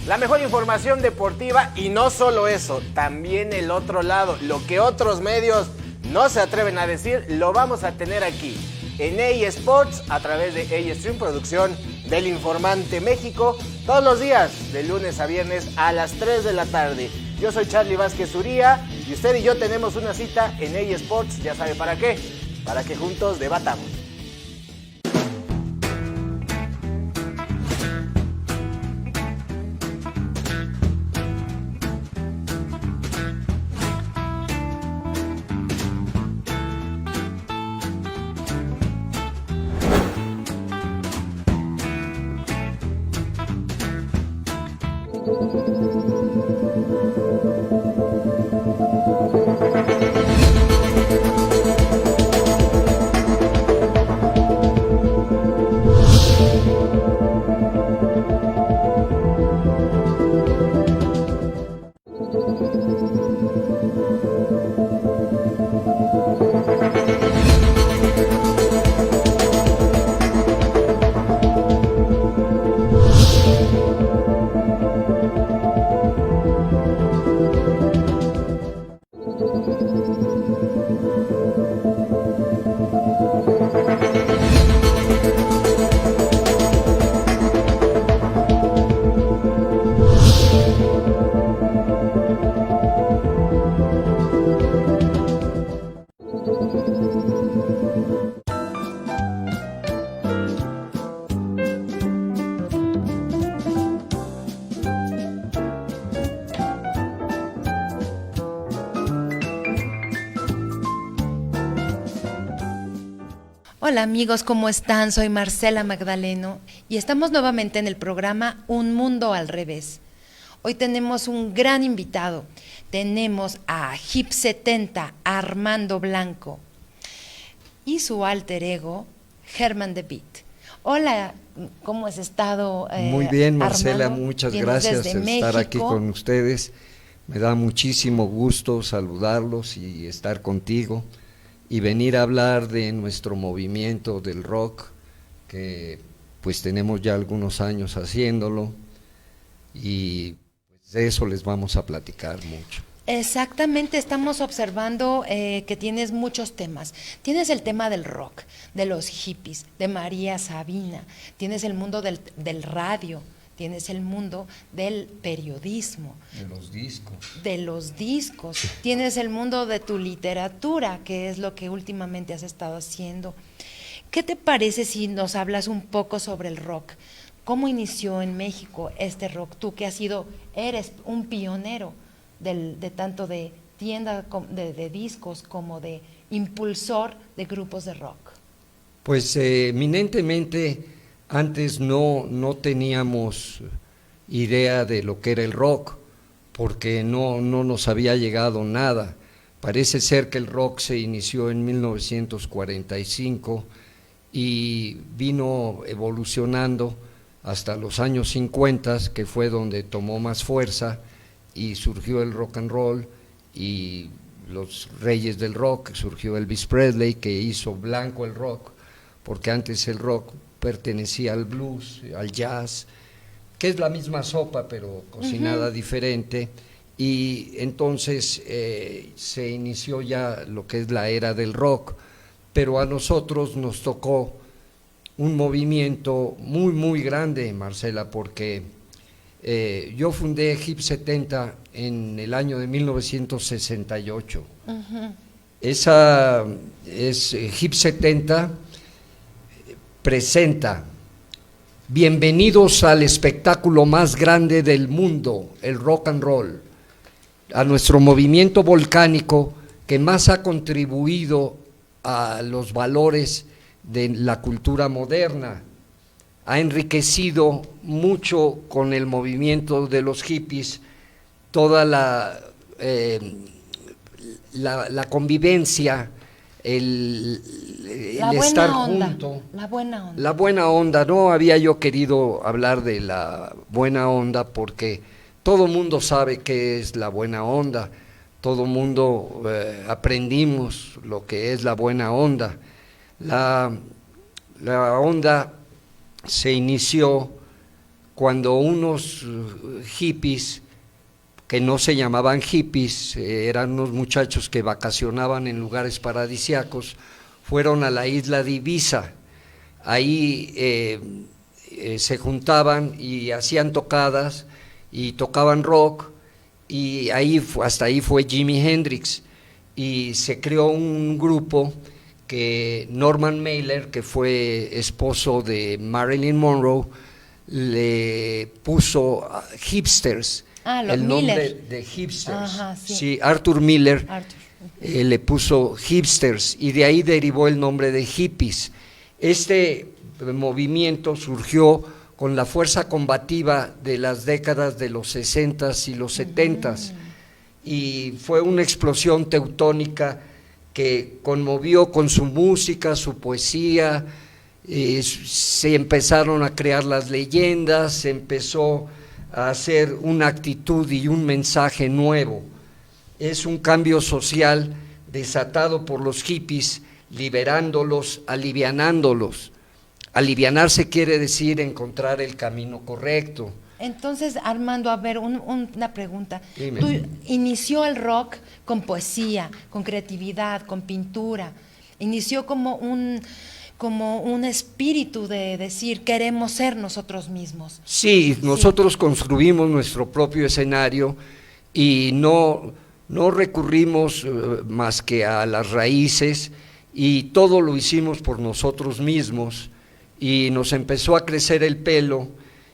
La mejor información deportiva y no solo eso, también el otro lado, lo que otros medios no se atreven a decir, lo vamos a tener aquí en EA Sports a través de EA Stream, producción del Informante México, todos los días de lunes a viernes a las 3 de la tarde. Yo soy Charlie Vázquez Uría y usted y yo tenemos una cita en EA Sports, ya sabe para qué, para que juntos debatamos. Hola amigos, ¿cómo están? Soy Marcela Magdaleno y estamos nuevamente en el programa Un Mundo al Revés. Hoy tenemos un gran invitado. Tenemos a Hip 70, Armando Blanco, y su alter ego, Germán The Beat. Hola, ¿cómo has estado? Muy bien, Marcela, Armando? muchas Vienes gracias desde por estar aquí México. con ustedes. Me da muchísimo gusto saludarlos y estar contigo y venir a hablar de nuestro movimiento del rock, que pues tenemos ya algunos años haciéndolo y pues de eso les vamos a platicar mucho. Exactamente, estamos observando que tienes muchos temas. Tienes el tema del rock, de los hippies, de María Sabina, tienes el mundo del radio, tienes el mundo del periodismo. De los discos. Tienes el mundo de tu literatura, que es lo que últimamente has estado haciendo. ¿Qué te parece si nos hablas un poco sobre el rock? ¿Cómo inició en México este rock? Tú que eres un pionero de tanto de tienda de discos como de impulsor de grupos de rock. Pues eminentemente antes no teníamos idea de lo que era el rock, porque no nos había llegado nada. Parece ser que el rock se inició en 1945 y vino evolucionando hasta los años 50, que fue donde tomó más fuerza y surgió el rock and roll y los reyes del rock. Surgió Elvis Presley, que hizo blanco el rock, porque antes el rock pertenecía al blues, al jazz, que es la misma sopa pero cocinada diferente, y entonces se inició ya lo que es la era del rock, pero a nosotros nos tocó un movimiento muy grande, Marcela, porque yo fundé Hip 70 en el año de 1968. Hip 70 presenta bienvenidos al espectáculo más grande del mundo, el rock and roll, a nuestro movimiento volcánico que más ha contribuido a los valores de la cultura moderna. Ha enriquecido mucho con el movimiento de los hippies toda la convivencia, el estar junto. La buena onda. La buena onda. No había yo querido hablar de la buena onda porque todo mundo sabe qué es la buena onda, todo mundo aprendimos lo que es la buena onda. La onda se inició cuando unos hippies, que no se llamaban hippies, eran unos muchachos que vacacionaban en lugares paradisíacos, fueron a la isla de Ibiza. Ahí se juntaban y hacían tocadas y tocaban rock, y hasta ahí fue Jimi Hendrix, y se creó un grupo que Norman Mailer, que fue esposo de Marilyn Monroe, le puso Hipsters, el nombre de Hipsters. Ajá, sí. Sí, Arthur Miller le puso Hipsters, y de ahí derivó el nombre de hippies. Este movimiento surgió con la fuerza combativa de las décadas de los 60s y los 70s, y fue una explosión teutónica que conmovió con su música, su poesía. Se empezaron a crear las leyendas, se empezó a hacer una actitud y un mensaje nuevo. Es un cambio social desatado por los hippies, liberándolos, alivianándolos. Alivianarse quiere decir encontrar el camino correcto. Entonces, Armando, a ver, una pregunta. Dime. Tú inició el rock con poesía, con creatividad, con pintura. Inició como un espíritu de decir, queremos ser nosotros mismos. Sí, nosotros construimos nuestro propio escenario y no recurrimos más que a las raíces, y todo lo hicimos por nosotros mismos, y nos empezó a crecer el pelo,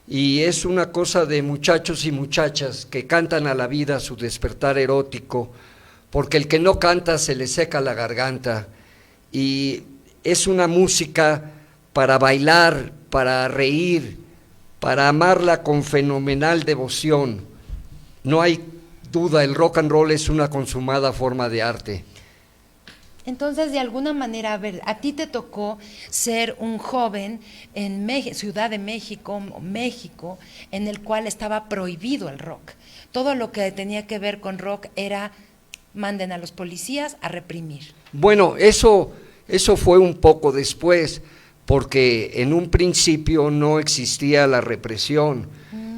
y es una cosa de muchachos y muchachas que cantan a la vida su despertar erótico, porque el que no canta se le seca la garganta, y es una música para bailar, para reír, para amarla con fenomenal devoción. No hay duda, el rock and roll es una consumada forma de arte. Entonces, de alguna manera, a ver, a ti te tocó ser un joven en Ciudad de México, México, en el cual estaba prohibido el rock. Todo lo que tenía que ver con rock era, manden a los policías a reprimir. Bueno, eso fue un poco después, porque en un principio no existía la represión.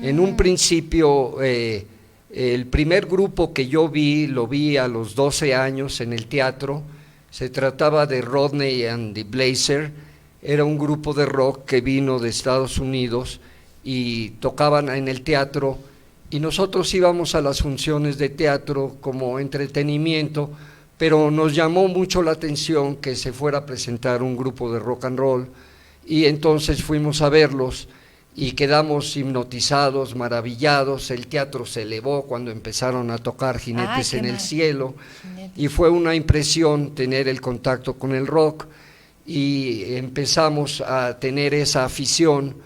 En un principio, el primer grupo que yo lo vi a los 12 años en el teatro. Se trataba de Rodney and the Blazer. Era un grupo de rock que vino de Estados Unidos y tocaban en el teatro, y nosotros íbamos a las funciones de teatro como entretenimiento, pero nos llamó mucho la atención que se fuera a presentar un grupo de rock and roll, y entonces fuimos a verlos y quedamos hipnotizados, maravillados. El teatro se elevó cuando empezaron a tocar Jinetes en el Cielo, y fue una impresión tener el contacto con el rock, y empezamos a tener esa afición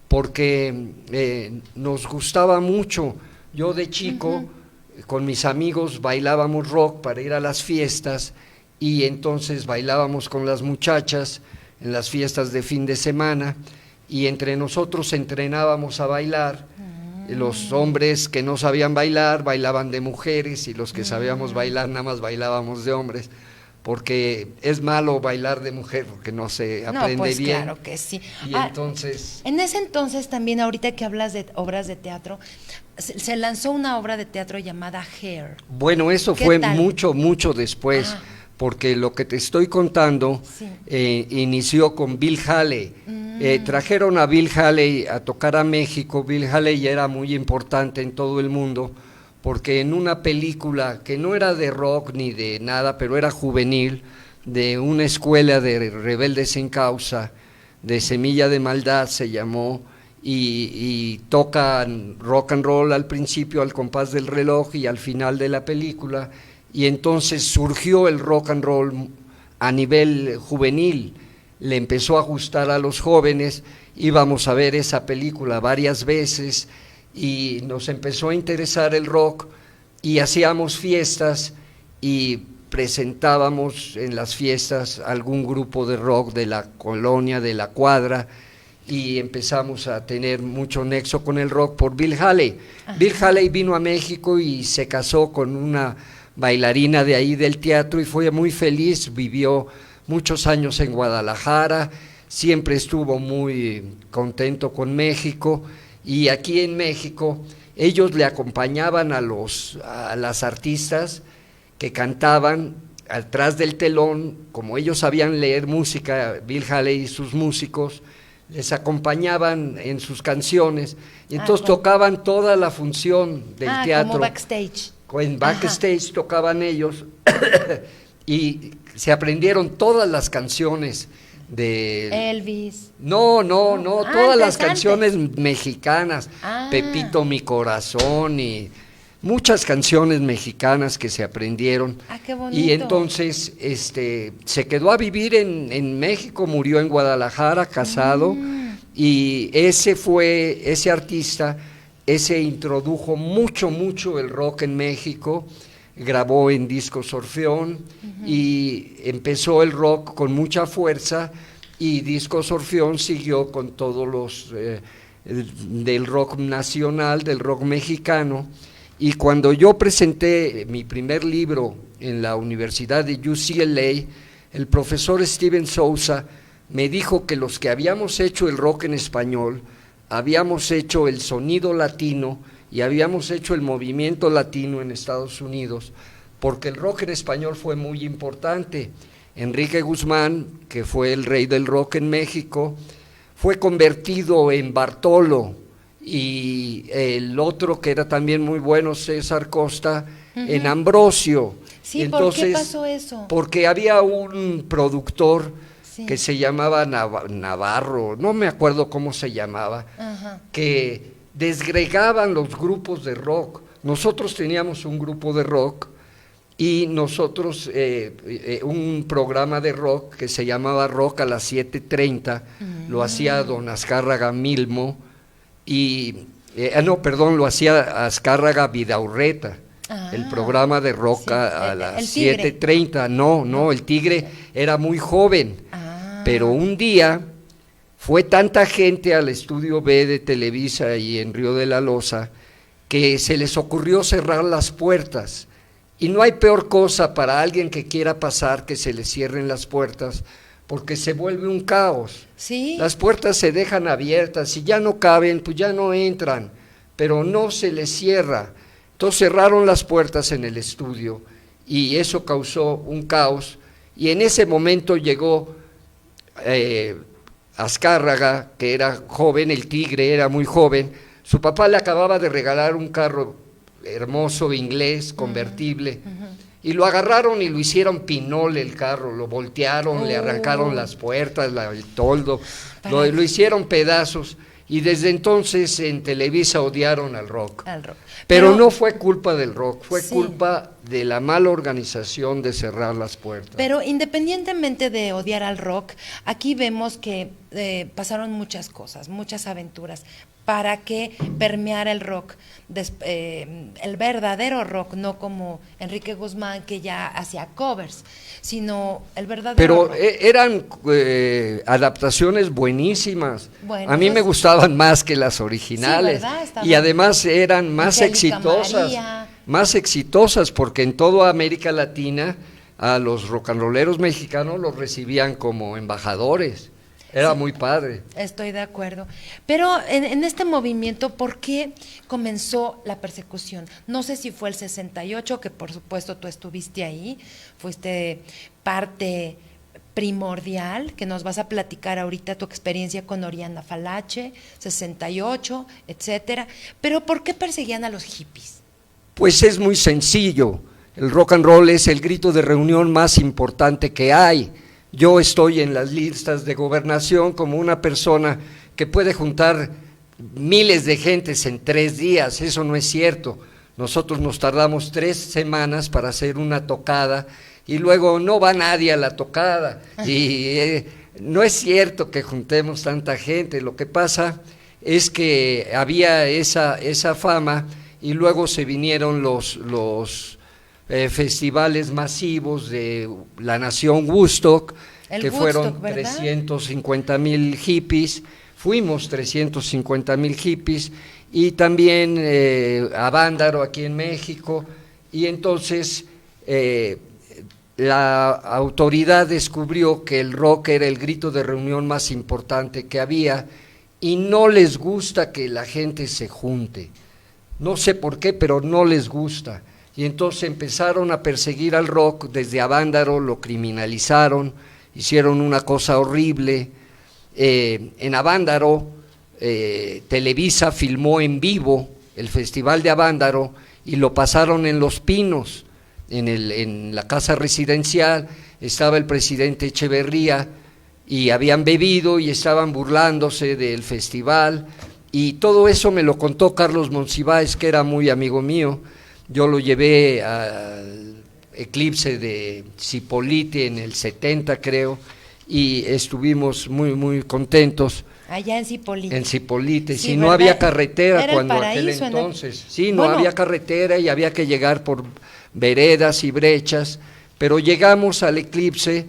porque nos gustaba mucho. Yo de chico, con mis amigos bailábamos rock para ir a las fiestas, y entonces bailábamos con las muchachas en las fiestas de fin de semana, y entre nosotros entrenábamos a bailar. Los hombres que no sabían bailar bailaban de mujeres, y los que sabíamos bailar nada más bailábamos de hombres, porque es malo bailar de mujer porque no se aprende pues bien. Claro que sí. Y entonces, en ese entonces también, ahorita que hablas de obras de teatro, se lanzó una obra de teatro llamada Hair. bueno, eso fue mucho después, porque lo que te estoy contando inició con Bill Haley. Trajeron a Bill Haley a tocar a México. Bill Haley era muy importante en todo el mundo, porque en una película que no era de rock ni de nada, pero era juvenil, de una escuela de rebeldes sin causa, de Semilla de Maldad se llamó, y tocan rock and roll al principio al compás del reloj y al final de la película, y entonces surgió el rock and roll a nivel juvenil. Le empezó a gustar a los jóvenes, íbamos a ver esa película varias veces, y nos empezó a interesar el rock, y hacíamos fiestas y presentábamos en las fiestas algún grupo de rock de la colonia, de la cuadra, y empezamos a tener mucho nexo con el rock por Bill Haley. Bill Haley vino a México y se casó con una bailarina de ahí del teatro, y fue muy feliz. Vivió muchos años en Guadalajara, siempre estuvo muy contento con México, y aquí en México ellos le acompañaban a las artistas que cantaban atrás del telón, como ellos sabían leer música, Bill Haley y sus músicos, les acompañaban en sus canciones, y entonces tocaban toda la función del teatro. Como backstage. En backstage tocaban ellos, y se aprendieron todas las canciones de Elvis. No, todas las antes. canciones mexicanas, Pepito mi corazón y muchas canciones mexicanas que se aprendieron. Qué bonito. Y entonces se quedó a vivir en México, murió en Guadalajara, casado, y ese artista, introdujo mucho el rock en México, grabó en Discos Orfeón, y empezó el rock con mucha fuerza, y Discos Orfeón siguió con todos los del rock nacional, del rock mexicano. Y cuando yo presenté mi primer libro en la Universidad de UCLA, el profesor Steven Sousa me dijo que los que habíamos hecho el rock en español, habíamos hecho el sonido latino y habíamos hecho el movimiento latino en Estados Unidos, porque el rock en español fue muy importante. Enrique Guzmán, que fue el rey del rock en México, fue convertido en Bartolo, y el otro que era también muy bueno, César Costa, en Ambrosio. Sí, entonces, ¿por qué pasó eso? Porque había un productor que se llamaba Navarro, no me acuerdo cómo se llamaba, que desgregaban los grupos de rock. Nosotros teníamos un grupo de rock y nosotros un programa de rock que se llamaba Rock a las 7:30, lo hacía don Azcárraga Milmo, y lo hacía Azcárraga Vidaurreta, el programa de rock a las 7:30. No, el Tigre era muy joven, pero un día fue tanta gente al estudio B de Televisa y en Río de la Loza que se les ocurrió cerrar las puertas, y no hay peor cosa para alguien que quiera pasar que se le cierren las puertas, porque se vuelve un caos. Sí. Las puertas se dejan abiertas, si ya no caben, pues ya no entran, pero no se les cierra. Entonces cerraron las puertas en el estudio y eso causó un caos, y en ese momento llegó Azcárraga, que era joven, el Tigre era muy joven, su papá le acababa de regalar un carro hermoso inglés, convertible, y lo agarraron y lo hicieron pinole el carro, lo voltearon, le arrancaron las puertas, el toldo, lo hicieron pedazos, y desde entonces en Televisa odiaron al rock. Pero no fue culpa del rock, fue culpa de la mala organización de cerrar las puertas. Pero independientemente de odiar al rock, aquí vemos que pasaron muchas cosas, muchas aventuras, para que permeara el rock, el verdadero rock, no como Enrique Guzmán, que ya hacía covers, sino el verdadero rock. Eran adaptaciones buenísimas. Bueno, a mí me gustaban más que las originales, y además eran más exitosas, porque en toda América Latina a los rock and rolleros mexicanos los recibían como embajadores. Era muy padre. Estoy de acuerdo. Pero en este movimiento, ¿por qué comenzó la persecución? No sé si fue el 68, que por supuesto tú estuviste ahí, fuiste parte primordial, que nos vas a platicar ahorita tu experiencia con Oriana Falache, 68, etcétera. Pero ¿por qué perseguían a los hippies? Pues es muy sencillo. El rock and roll es el grito de reunión más importante que hay. Yo estoy en las listas de gobernación como una persona que puede juntar miles de gentes en 3 días. Eso no es cierto. Nosotros nos tardamos 3 semanas para hacer una tocada y luego no va nadie a la tocada. Y no es cierto que juntemos tanta gente. Lo que pasa es que había esa fama, y luego se vinieron los festivales masivos de la nación Woodstock, que fueron 350,000 hippies, fuimos 350,000 hippies, y también Avándaro aquí en México, y entonces la autoridad descubrió que el rock era el grito de reunión más importante que había, y no les gusta que la gente se junte. No sé por qué, pero no les gusta. Y entonces empezaron a perseguir al rock desde Avándaro, lo criminalizaron, hicieron una cosa horrible. En Avándaro, Televisa filmó en vivo el Festival de Avándaro y lo pasaron en Los Pinos, en la casa residencial. Estaba el presidente Echeverría y habían bebido y estaban burlándose del festival, y todo eso me lo contó Carlos Monsiváis, que era muy amigo mío. Yo lo llevé al eclipse de Zipolite en el 70, creo, y estuvimos muy contentos. Allá en Zipolite. En Zipolite, sí, sí, ¿verdad? no había carretera Era cuando el paraíso, aquel entonces. Sí, no bueno, había carretera y había que llegar por veredas y brechas, pero llegamos al eclipse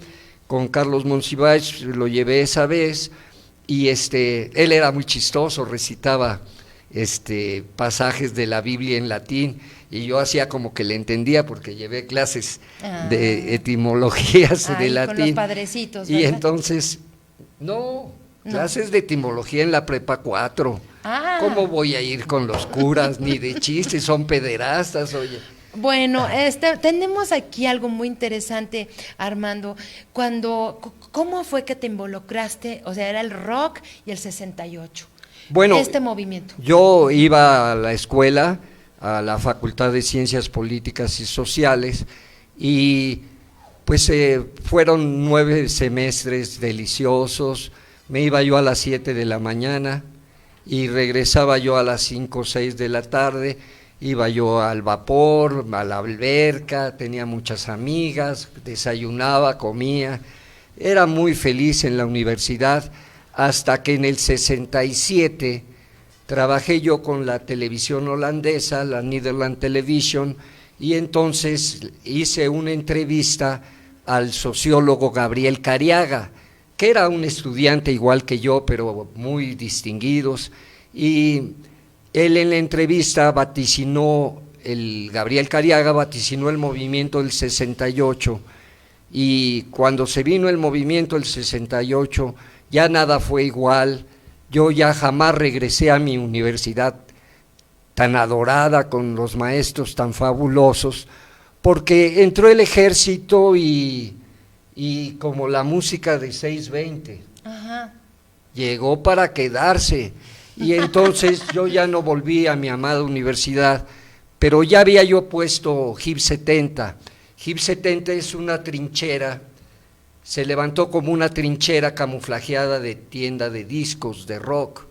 con Carlos Monsiváis, lo llevé esa vez, y él era muy chistoso, recitaba pasajes de la Biblia en latín, y yo hacía como que le entendía porque llevé clases de etimologías de latín. Con los padrecitos, y ¿verdad? entonces, clases de etimología en la prepa 4. ¿Cómo voy a ir con los curas? Ni de chistes, son pederastas, oye. Bueno, tenemos aquí algo muy interesante, Armando. ¿Cómo fue que te involucraste? O sea, era el rock y el 68. Bueno, movimiento. Yo iba a la escuela, a la Facultad de Ciencias Políticas y Sociales, y pues fueron 9 semestres deliciosos. Me iba yo a las 7 de la mañana y regresaba yo a las 5 o 6 de la tarde. Iba yo al vapor, a la alberca, tenía muchas amigas, desayunaba, comía, era muy feliz en la universidad, hasta que en el 67 trabajé yo con la televisión holandesa, la Nederland Television, y entonces hice una entrevista al sociólogo Gabriel Careaga, que era un estudiante igual que yo, pero muy distinguidos, y él en la entrevista Gabriel Careaga vaticinó el movimiento del 68, y cuando se vino el movimiento del 68 ya nada fue igual. Yo ya jamás regresé a mi universidad tan adorada, con los maestros tan fabulosos, porque entró el ejército y como la música de 620, llegó para quedarse. Y entonces yo ya no volví a mi amada universidad, pero ya había yo puesto HIP 70. HIP 70 es una trinchera, se levantó como una trinchera camuflajeada de tienda de discos, de rock,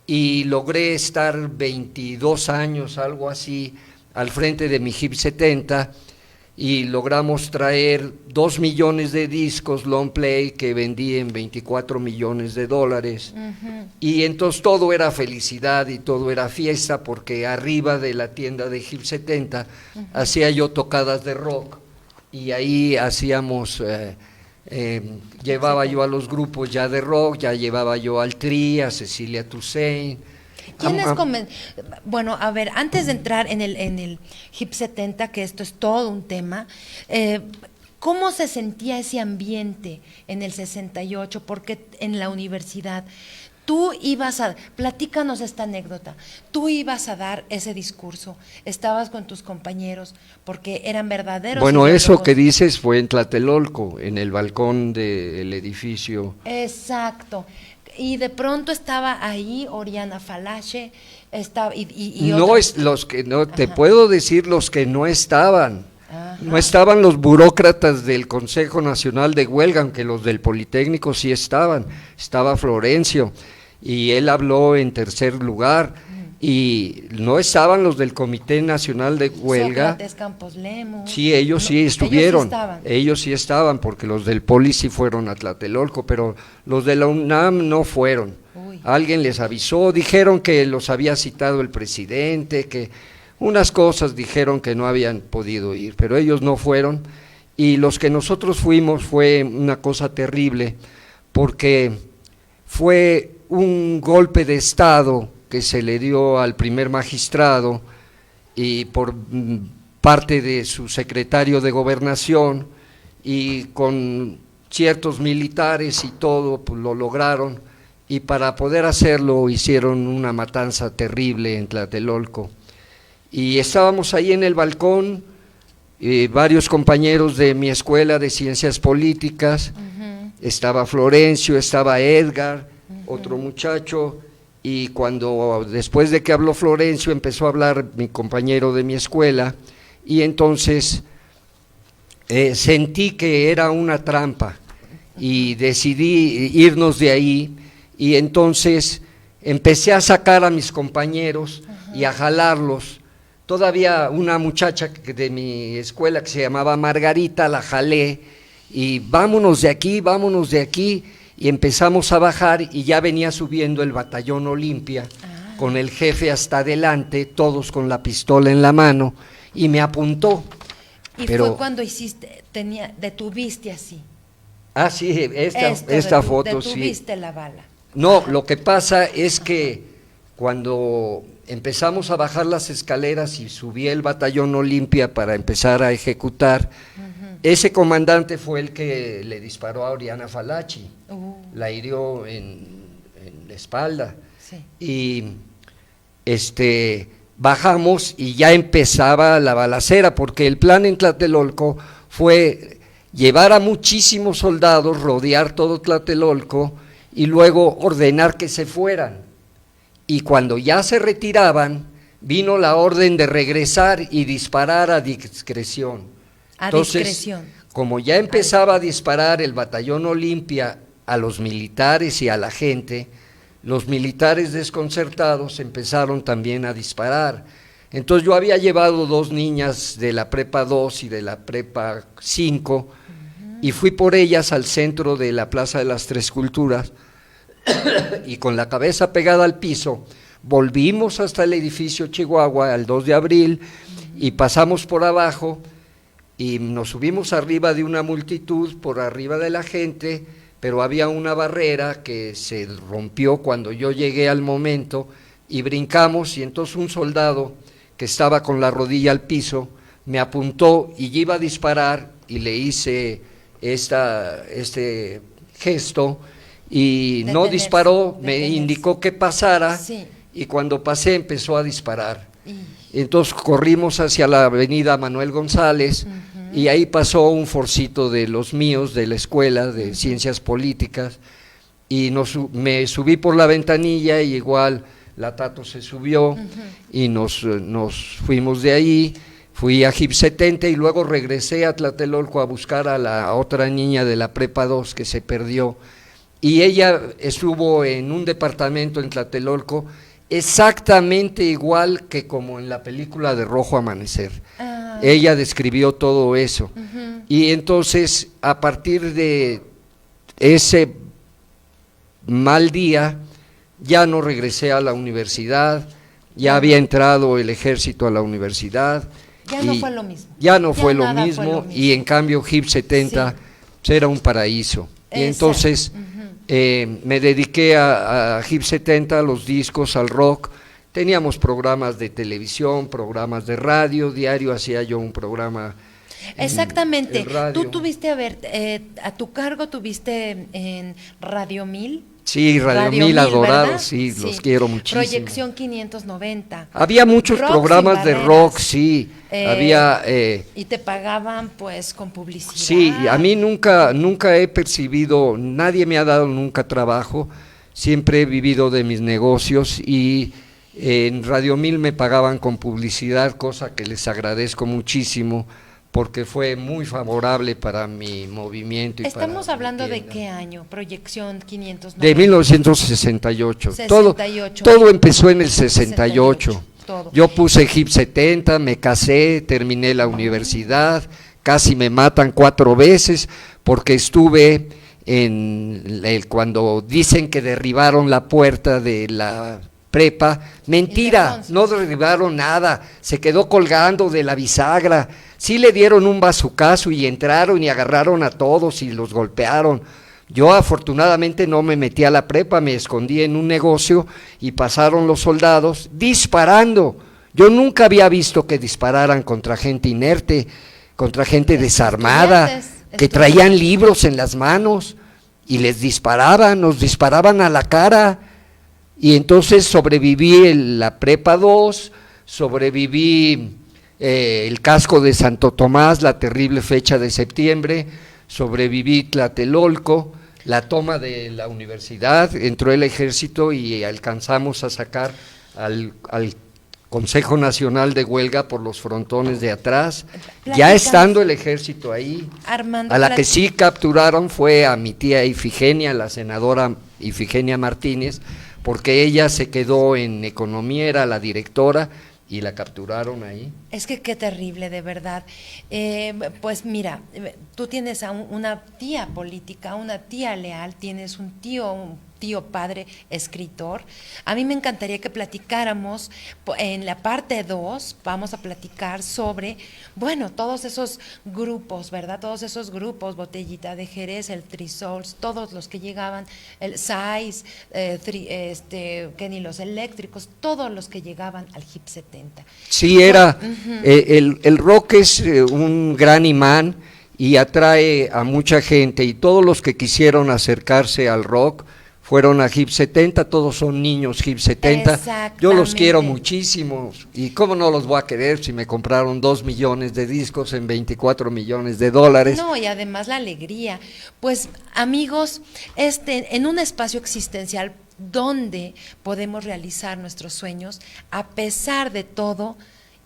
y logré estar 22 años, algo así, al frente de mi HIP 70, y logramos traer 2 millones de discos long play que vendí en 24 millones de dólares. Y entonces todo era felicidad y todo era fiesta, porque arriba de la tienda de HIP 70 hacía yo tocadas de rock, y ahí hacíamos, llevaba yo a los grupos ya de rock, ya llevaba yo al Tri, a Cecilia Toussaint. Bueno, a ver, antes de entrar en el HIP 70, que esto es todo un tema, ¿cómo se sentía ese ambiente en el 68? Porque en la universidad tú platícanos esta anécdota, tú ibas a dar ese discurso, estabas con tus compañeros, porque eran verdaderos. Bueno, eso que dices fue en Tlatelolco, en el balcón del edificio. Exacto. Y de pronto estaba ahí Oriana Falache, te puedo decir los que no estaban. No estaban los burócratas del Consejo Nacional de Huelga, aunque los del Politécnico sí estaban. Estaba Florencio, y él habló en tercer lugar, y no estaban los del Comité Nacional de Huelga. Sócrates Campos Lemos. Sí, ellos sí estuvieron, ellos sí estaban, porque los del Poli sí fueron a Tlatelolco, pero los de la UNAM no fueron. Alguien les avisó, dijeron que los había citado el presidente, que unas cosas dijeron que no habían podido ir, pero ellos no fueron, y los que nosotros fuimos fue una cosa terrible, porque fue un golpe de Estado que se le dio al primer magistrado, y por parte de su secretario de Gobernación, y con ciertos militares y todo, pues lo lograron, y para poder hacerlo hicieron una matanza terrible en Tlatelolco. Y estábamos ahí en el balcón, varios compañeros de mi escuela de ciencias políticas, estaba Florencio, estaba Edgar, otro muchacho, y cuando después de que habló Florencio empezó a hablar mi compañero de mi escuela, y entonces sentí que era una trampa y decidí irnos de ahí, y entonces empecé a sacar a mis compañeros y a jalarlos. Todavía una muchacha de mi escuela que se llamaba Margarita, la jalé, y vámonos de aquí, y empezamos a bajar, y ya venía subiendo el batallón Olimpia, con el jefe hasta adelante, todos con la pistola en la mano, y me apuntó. Y pero, fue cuando detuviste así. Ah, sí, esta foto, sí. Detuviste la bala. No, lo que pasa es que cuando empezamos a bajar las escaleras y subí el batallón Olimpia para empezar a ejecutar, ese comandante fue el que le disparó a Oriana Falachi, la hirió en la espalda, y bajamos y ya empezaba la balacera, porque el plan en Tlatelolco fue llevar a muchísimos soldados, rodear todo Tlatelolco y luego ordenar que se fueran. Y cuando ya se retiraban, vino la orden de regresar y disparar a discreción. Entonces, como ya empezaba a disparar el batallón Olimpia a los militares y a la gente, los militares desconcertados empezaron también a disparar. Entonces yo había llevado 2 niñas de la prepa 2 y de la prepa 5, y fui por ellas al centro de la Plaza de las Tres Culturas, y con la cabeza pegada al piso, volvimos hasta el edificio Chihuahua al 2 de abril, y pasamos por abajo, y nos subimos arriba de una multitud, por arriba de la gente, pero había una barrera que se rompió cuando yo llegué al momento, y brincamos, y entonces un soldado que estaba con la rodilla al piso me apuntó y iba a disparar, y le hice este gesto, y no disparó, me indicó que pasara, y cuando pasé empezó a disparar. Entonces corrimos hacia la avenida Manuel González, y ahí pasó un forcito de los míos, de la escuela de ciencias políticas, y me subí por la ventanilla, y igual la Tato se subió, y nos fuimos de ahí. Fui a GIP 70 y luego regresé a Tlatelolco a buscar a la otra niña de la prepa 2 que se perdió, y ella estuvo en un departamento en Tlatelolco exactamente igual que como en la película de Rojo Amanecer. Ella describió todo eso, y entonces a partir de ese mal día ya no regresé a la universidad, ya había entrado el ejército a la universidad. Ya no fue lo mismo. Ya no fue lo mismo, y en cambio GIP 70 era un paraíso. Y entonces me dediqué a GIP 70, a los discos, al rock. Teníamos programas de televisión, programas de radio, diario hacía yo un programa. Exactamente. Tú tuviste, a tu cargo tuviste en Radio 1000. Sí, Radio 1000 adorados, sí, los quiero muchísimo. Proyección 590. Había muchos programas de rock, sí, había... y te pagaban pues con publicidad. Sí, a mí nunca he percibido, nadie me ha dado nunca trabajo, siempre he vivido de mis negocios, y en Radio 1000 me pagaban con publicidad, cosa que les agradezco muchísimo, porque fue muy favorable para mi movimiento. ¿Estamos hablando de qué año? Proyección 590. De 1968. Todo empezó en el 68. Yo puse GIP 70, me casé, terminé la universidad, casi me matan 4 veces, porque estuve cuando dicen que derribaron la puerta de la prepa, mentira, no derribaron nada, se quedó colgando de la bisagra. Sí le dieron un bazucazo y entraron y agarraron a todos y los golpearon. Yo afortunadamente no me metí a la prepa, me escondí en un negocio y pasaron los soldados disparando. Yo nunca había visto que dispararan contra gente inerte, contra gente desarmada, que traían libros en las manos. y les disparaban, nos disparaban a la cara, y entonces sobreviví la prepa 2, sobreviví el casco de Santo Tomás, la terrible fecha de septiembre, sobreviví Tlatelolco, la toma de la universidad, entró el ejército y alcanzamos a sacar al Consejo Nacional de Huelga por los frontones de atrás, ya estando el ejército ahí. Armando, a la que sí capturaron fue a mi tía Ifigenia, la senadora Ifigenia Martínez, porque ella se quedó en economía, era la directora, y la capturaron ahí. Es que qué terrible, de verdad. Pues mira, tú tienes a una tía política, una tía leal, tienes un tío padre escritor. A mí me encantaría que platicáramos en la parte 2, vamos a platicar sobre, bueno, todos esos grupos, ¿verdad? Todos esos grupos, Botellita de Jerez, el Trisols, todos los que llegaban, el SAIS, que ni los eléctricos, todos los que llegaban al HIP 70. Sí, era, el rock es un gran imán y atrae a mucha gente, y todos los que quisieron acercarse al rock fueron a HIP 70, todos son niños HIP 70, yo los quiero muchísimo, y cómo no los voy a querer si me compraron 2 millones de discos en 24 millones de dólares. No, y además la alegría. Pues amigos, en un espacio existencial donde podemos realizar nuestros sueños a pesar de todo,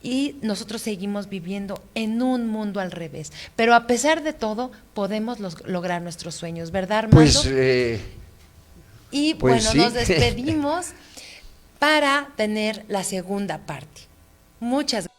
y nosotros seguimos viviendo en un mundo al revés, pero a pesar de todo podemos lograr nuestros sueños, ¿verdad, Armando? Pues y pues bueno, sí. Nos despedimos para tener la segunda parte. Muchas gracias.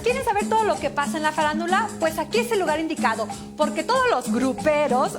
¿Quieren saber todo lo que pasa en la farándula? Pues aquí es el lugar indicado, porque todos los gruperos